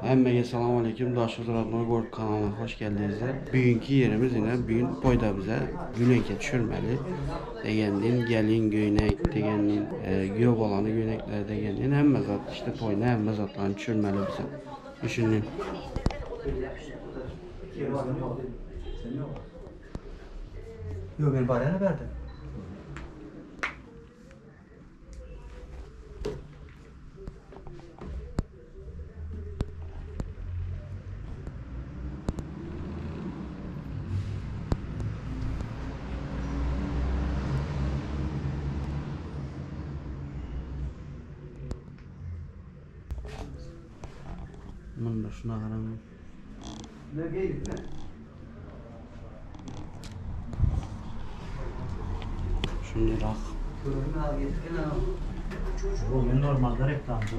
Emmege selamun aleyküm. Daşlı Radyo Gol kanalına hoş geldiniz. Bugünkü yerimiz yine bugün boyda bize güneyke düşürmeli. Degendin gelin günek, degendin göv olanı günekler degendin hem mezat işte toyuna hem mezatlarını düşürmeli bize. Düşünün. Yok ben parayla verdim. Bunu da şuna karanım. Ne geldi mi? Şimdi rak. Körünü al getirin ha. Bugün normalde reklamcı.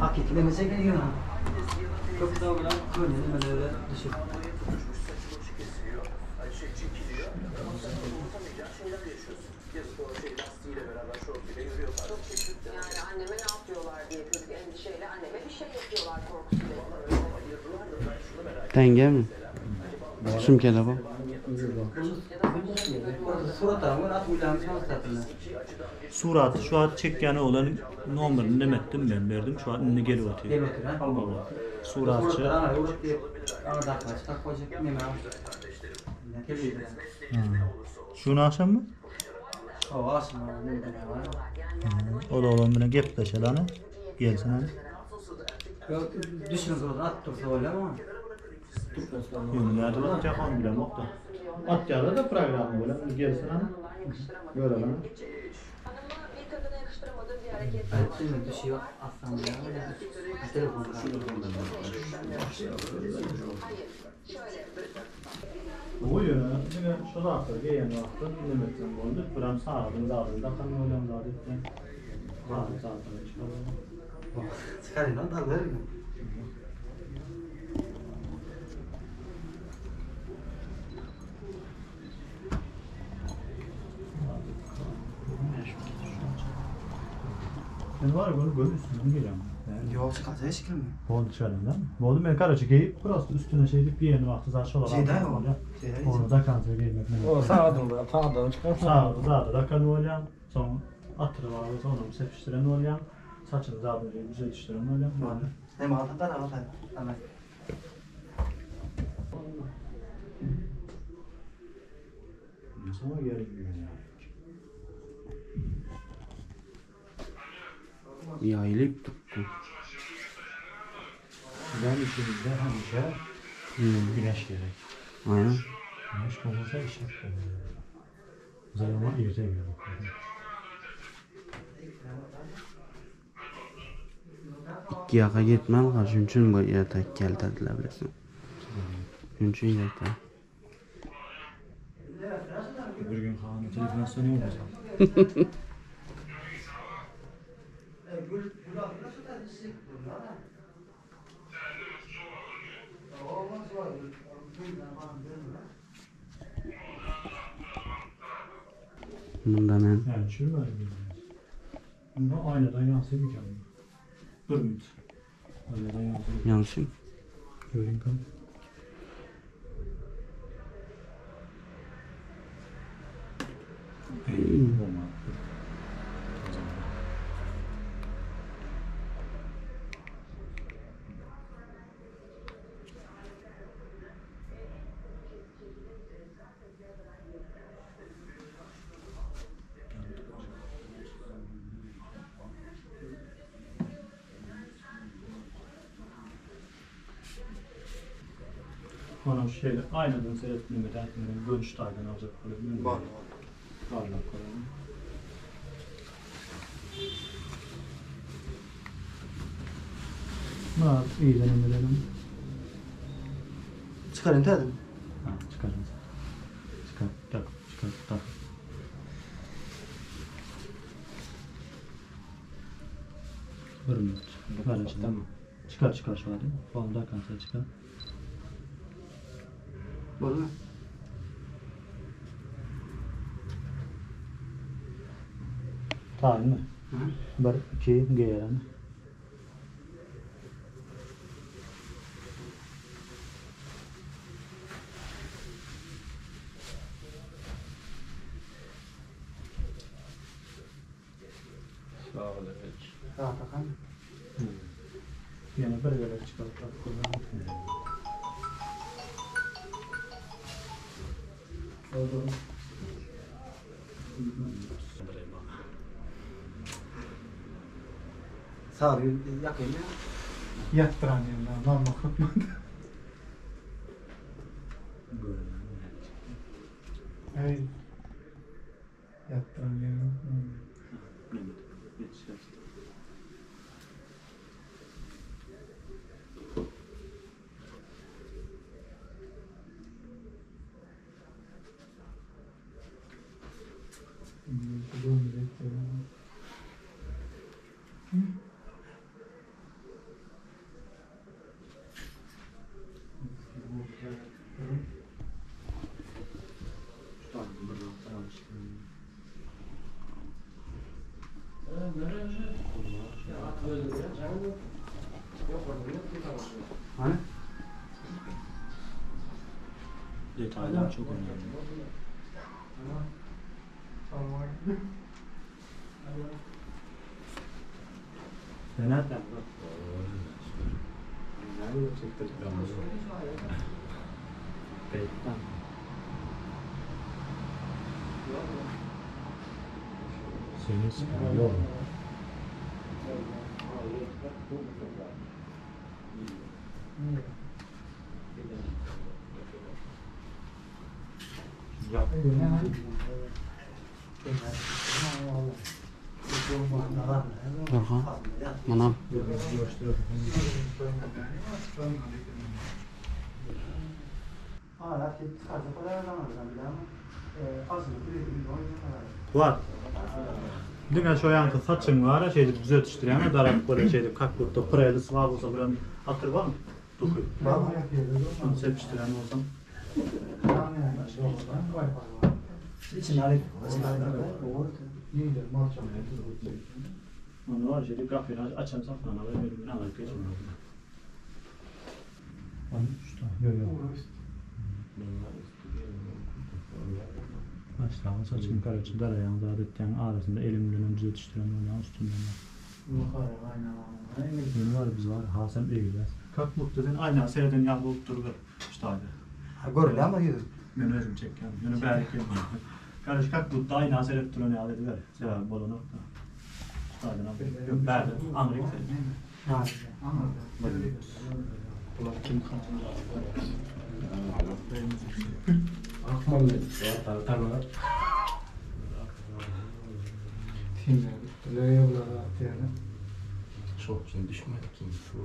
Hak etkilemese geliyor ha. Çok da bırak körünü öyle düşün. Yani anneme ne yapıyorlar diye çocuk endişeyle anneme bir şey yapıyorlar korkusuyla. Denge mi? Şum kele bu. Surat ağabey at uylanmış satın. Suratı şu an çekkeni olan numarını demettim ben verdim. Şu an ne geliyor Gel atıyor. otur ha. Suratçı. Ana uğraş diye. Ana da kaç koyacak ne mi abi? Ne geliyor? Şunu akşam mı? O aslında ne var? O da olan bana gepleşe lan. Gelsin hani. Yok düşünün sonra at dursa öyle ama. Yönlerde de Japan bile nokta. Atyarda da programı böyle gelsin hani. Böyle lan. Hanımı bir kadına yakıştıramadığım bir hareket Evet şimdi düşüyor aslan ya. Telefon. Hayır, şöyle. Bu yönü yine şu da aktar gelen vakti demettim oldu. Buram sağdım dağdım da kan oynam dağdım. Sağdım çıkardım. Çıkarın lan dalları mı? Ben var ya böyle üstünden geliyorum. Yok çıkarsa şekil mi? Oldu dışarıdan. Oldu ben karaçı giyip burası üstüne şeydik bir yeni vakti zaten şola. Şeyden o. Onu da kanser giymek ne? O sağdan çıkar. Sağda da kan oynayam. Sonra attırı var sonra sepiştiren oynayam. Saçını daha böyle güzel iştiren oynayam. Böyle. Hem altından altından. Tamam. Ne sonra gelmiyor ya. Yayılıp tuttu. Ben işimizde hemşe güneş gerek. Aynen. Güneş olmasa iş yapmıyor. Zaman irte gerek. İki yaka gitmem karşı için bu yatak geldirdiler bilirsin. Çünkü yatak. Bir gün kanun telefon sonu olacak. Bundan en. Yani şöyle böyle bir. Bunda aynadan yansıyor bir kere. Dur müt. Aynadan yansıyor. Yansın. Görün kan. Bana şeyle aynadan seyretmemi de etmemi görüş taydan alacak böyle. Var. Parlak koyalım. Ne yap? İyi denemeyelim. Çıkarın dedim. Ha çıkarın. Çıkar. Tak. Çıkar. Tak. Görmüyor. Ver işte. Tamam. Çıkar şu hadi. Ondan kanser çıkar. Olur mu? Tamam mı? Hı. Bir, iki, gelen. Daha takan. Yine böyle böyle çıkarttık. Sağ bir yakayım ya. Yattıran yerler. Lan bakıp Hey. Yattıran yerler. Hani? Detaylar çok önemli. Sen nereden bak? Nerede çektirdik ama? Beytten. Seni sıkıyor. Orhan, manam. Hala çıkarsa para yazamazlar bile ama asıl üretim Var. Dünya şu yankı saçın var, şeyde düzeltiştiriyor ama darap böyle şeyde kaklıkta pıraylı sıvab olsa buranın hatır var mı? Dokuyor. var mı? Şunu sepiştiren olsam. İçin alıp Onu var şeyde grafiğini açan safhana ve bölümünü alıp geçmiyor. Başlama saçın karıcı darayağın zaten arasında elimden düzeltiştiren olan üstünden var. Benim var biz var. Hasem iyi gider. Kalk dedin aynen seyreden yağlı olup durur. İşte hadi. Görüle ama yürü. Ben özüm çekken. Yönü belki gelmiyor. Karış kalk tuttu aynen seyret duran yağlı ediver. Sever bolu nokta. İşte hadi abi. Yok berdi. Amrik seyret. Ulan kim katılır? Çok şimdi düşmedik ki şu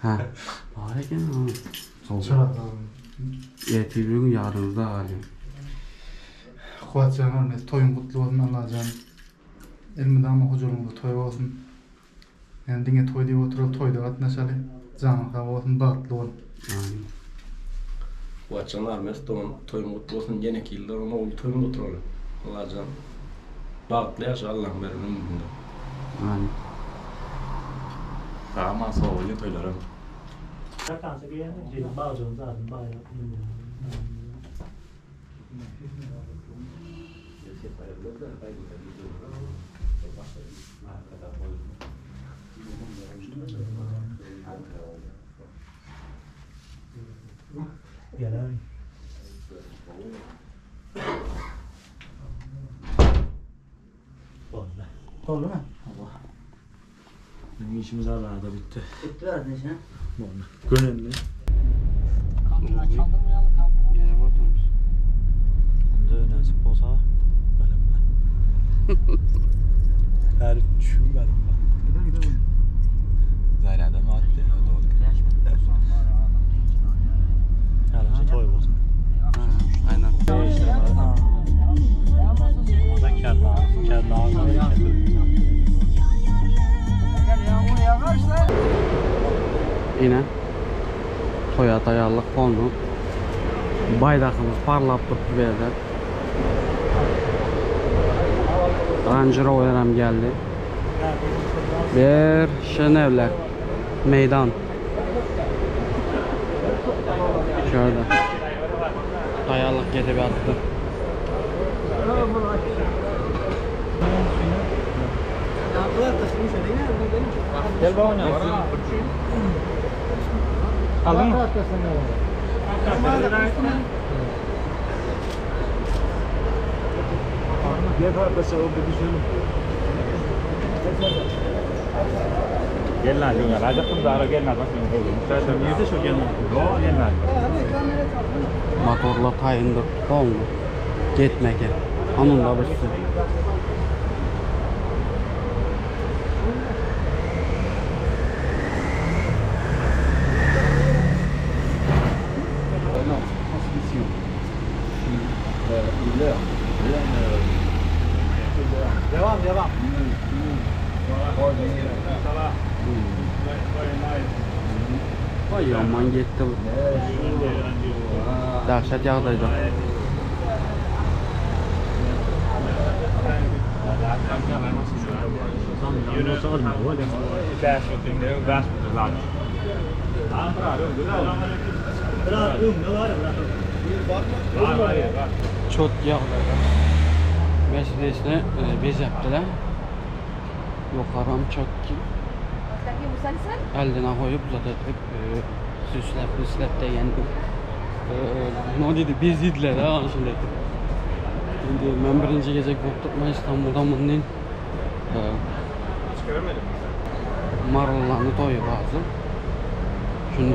Ha. Var ekan ha. Ertesi gün yarınızda halim. Kuatcan örnek toyun kutlu olsun Allah'can. Elmide ama huzurumda toy olsun. Yani dine toy diye oturup toyda katnaşalı. Canı hava olsun, dağıtlı olsun. Yani. Bu açanlar mest toyun mutlu olsun gene kilde ama o toyun mutlu olur. Allah'can. Bağıtlı yaşa Allah'ın verin ömründe. Yani. Ama sağ olun toylarım. Zaten bir bağcığın zaten bayağı. Gel abi. Oldu mu? Benim işimiz hala da bitti. Bitti verdin işine. Gönüllü. Merhaba Thomas. Onda nasip olsa benim ben. Her şu benim ben. Gidelim. Zayra'da mı attı? O da oldu. Her şey toy olsun. Ha, aynen. O da kerla. Yine Toyota yallık konu. Baydakımız parlap durdu bir yerden. Range Rover'ım geldi. Bir Şenevler meydan. Şöyle. Dayalık gedib attı. Gel bana ya. Aldın mı? Gel arkadaşlar o bir düşelim. Gel lan dünya. Rajaktım da ara gelmez bak şimdi. Müsaade yerde şu gelmez. Yo gelmez. Motorla tayındır. Oldu. Gitmeke. Onun da birisi. Devam. Vay yaman gitti. Dahşet yağdaydı. Çok yağdaydı. Mercedes'ini bez yaptılar. Yukarım çok ki. Eldine koyup uzatacak. Süslep de yendi. Ne dedi? Biz yediler ha şimdi. Şimdi ben birinci gece korkutma İstanbul'dan bunun marullarını doyup ağzım. Şunu.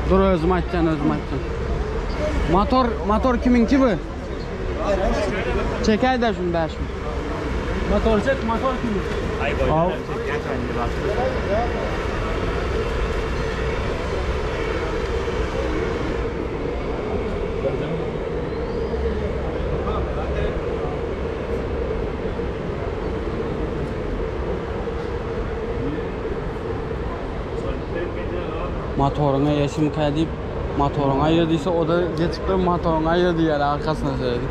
Dur özüm açacaksın. Motor kiminki bu? Çeker de şunu ben şimdi. Motor kimin? Al. Motoruna yaşım kayıp motoruna ayırdıysa o da geçip motoruna ayırdı yani arkasına söyledi.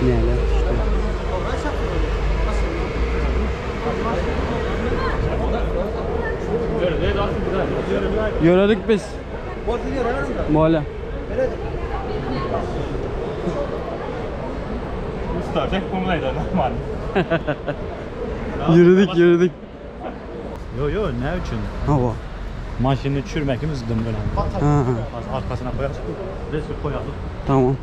Neler işte. Yürüdük biz. Böyle. Usta tek kumlaydı normal. Yürüdük. Yo ne için? Hava. Maşını çürmekimiz dımgın abi. Ha. Arkasına koyarız. Resmi koyalım. Tamam.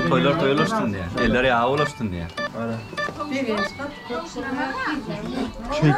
Toylar olsun diye. Eller yağı olsun diye. Çek.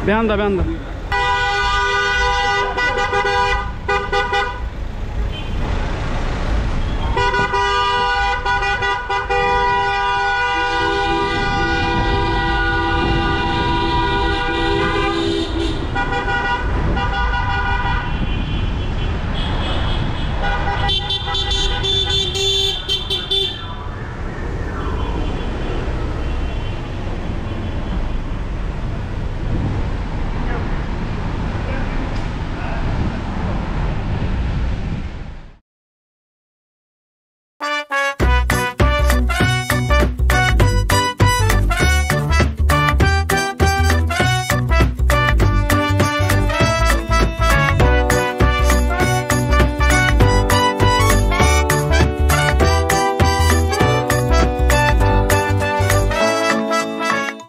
Bir anda.